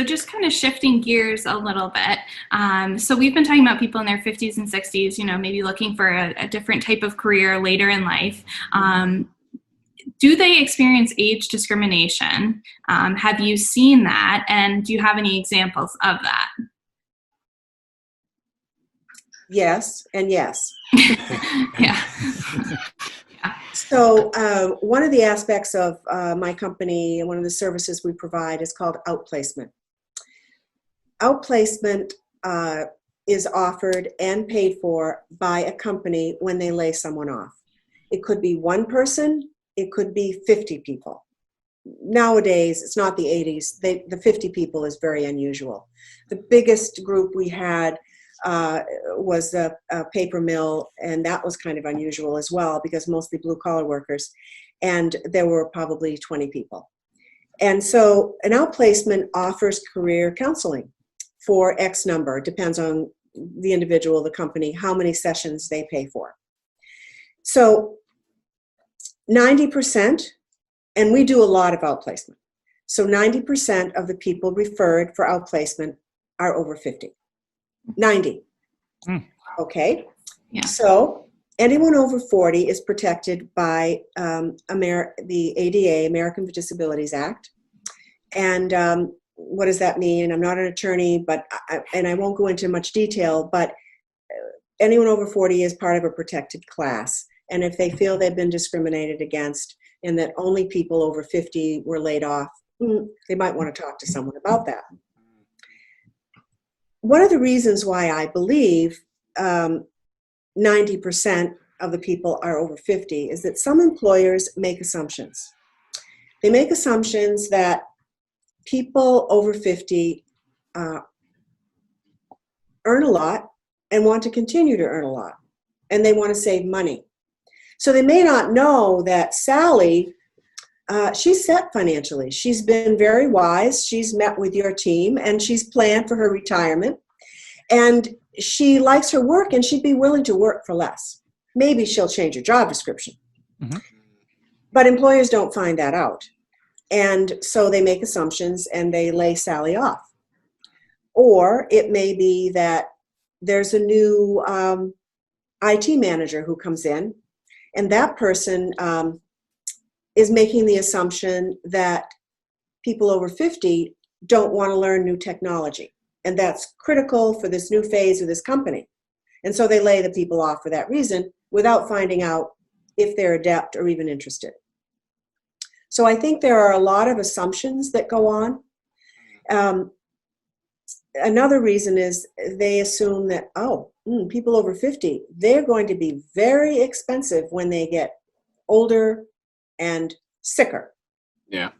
So just kind of shifting gears a little bit. So we've been talking about people in their 50s and 60s, maybe looking for a different type of career later in life. Do they experience age discrimination? Have you seen that? And do you have any examples of that? Yes, and yes. Yeah. So one of the aspects of my company and one of the services we provide is called outplacement. Outplacement is offered and paid for by a company when they lay someone off. It could be one person, it could be 50 people. Nowadays, it's not the 80s, the 50 people is very unusual. The biggest group we had was a paper mill, and that was kind of unusual as well because mostly blue-collar workers, and there were probably 20 people. And so an outplacement offers career counseling for X number. It depends on the individual, the company, how many sessions they pay for. So 90%, and we do a lot of outplacement, so 90% of the people referred for outplacement are over 50. 90. Okay. Yeah. So anyone over 40 is protected by the ADA, American with Disabilities Act. And what does that mean? I'm not an attorney, but I won't go into much detail, but anyone over 40 is part of a protected class. And if they feel they've been discriminated against and that only people over 50 were laid off, they might want to talk to someone about that. One of the reasons why I believe 90% of the people are over 50 is that some employers make assumptions. They make assumptions that people over 50 earn a lot and want to continue to earn a lot, and they want to save money. So they may not know that Sally, she's set financially. She's been very wise. She's met with your team, and she's planned for her retirement. And she likes her work, and she'd be willing to work for less. Maybe she'll change her job description. Mm-hmm. But employers don't find that out. And so they make assumptions, and they lay Sally off. Or it may be that there's a new IT manager who comes in, and that person is making the assumption that people over 50 don't want to learn new technology. And that's critical for this new phase of this company. And so they lay the people off for that reason without finding out if they're adept or even interested. So I think there are a lot of assumptions that go on. Another reason is they assume that, people over 50, they're going to be very expensive when they get older and sicker. Yeah.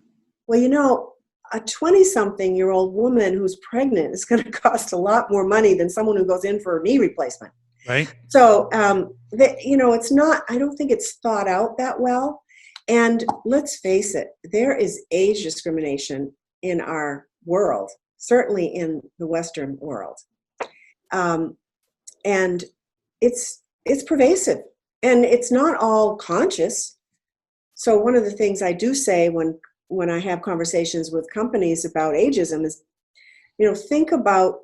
Well, a 20-something-year-old woman who's pregnant is going to cost a lot more money than someone who goes in for a knee replacement. Right. So, it's not, I don't think it's thought out that well. And let's face it, there is age discrimination in our world, certainly in the Western world. And it's pervasive, and it's not all conscious. So one of the things I do say when I have conversations with companies about ageism is, think about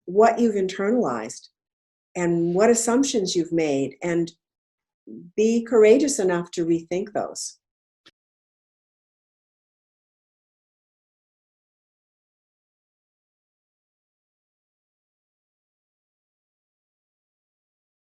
what you've internalized and what assumptions you've made, and be courageous enough to rethink those.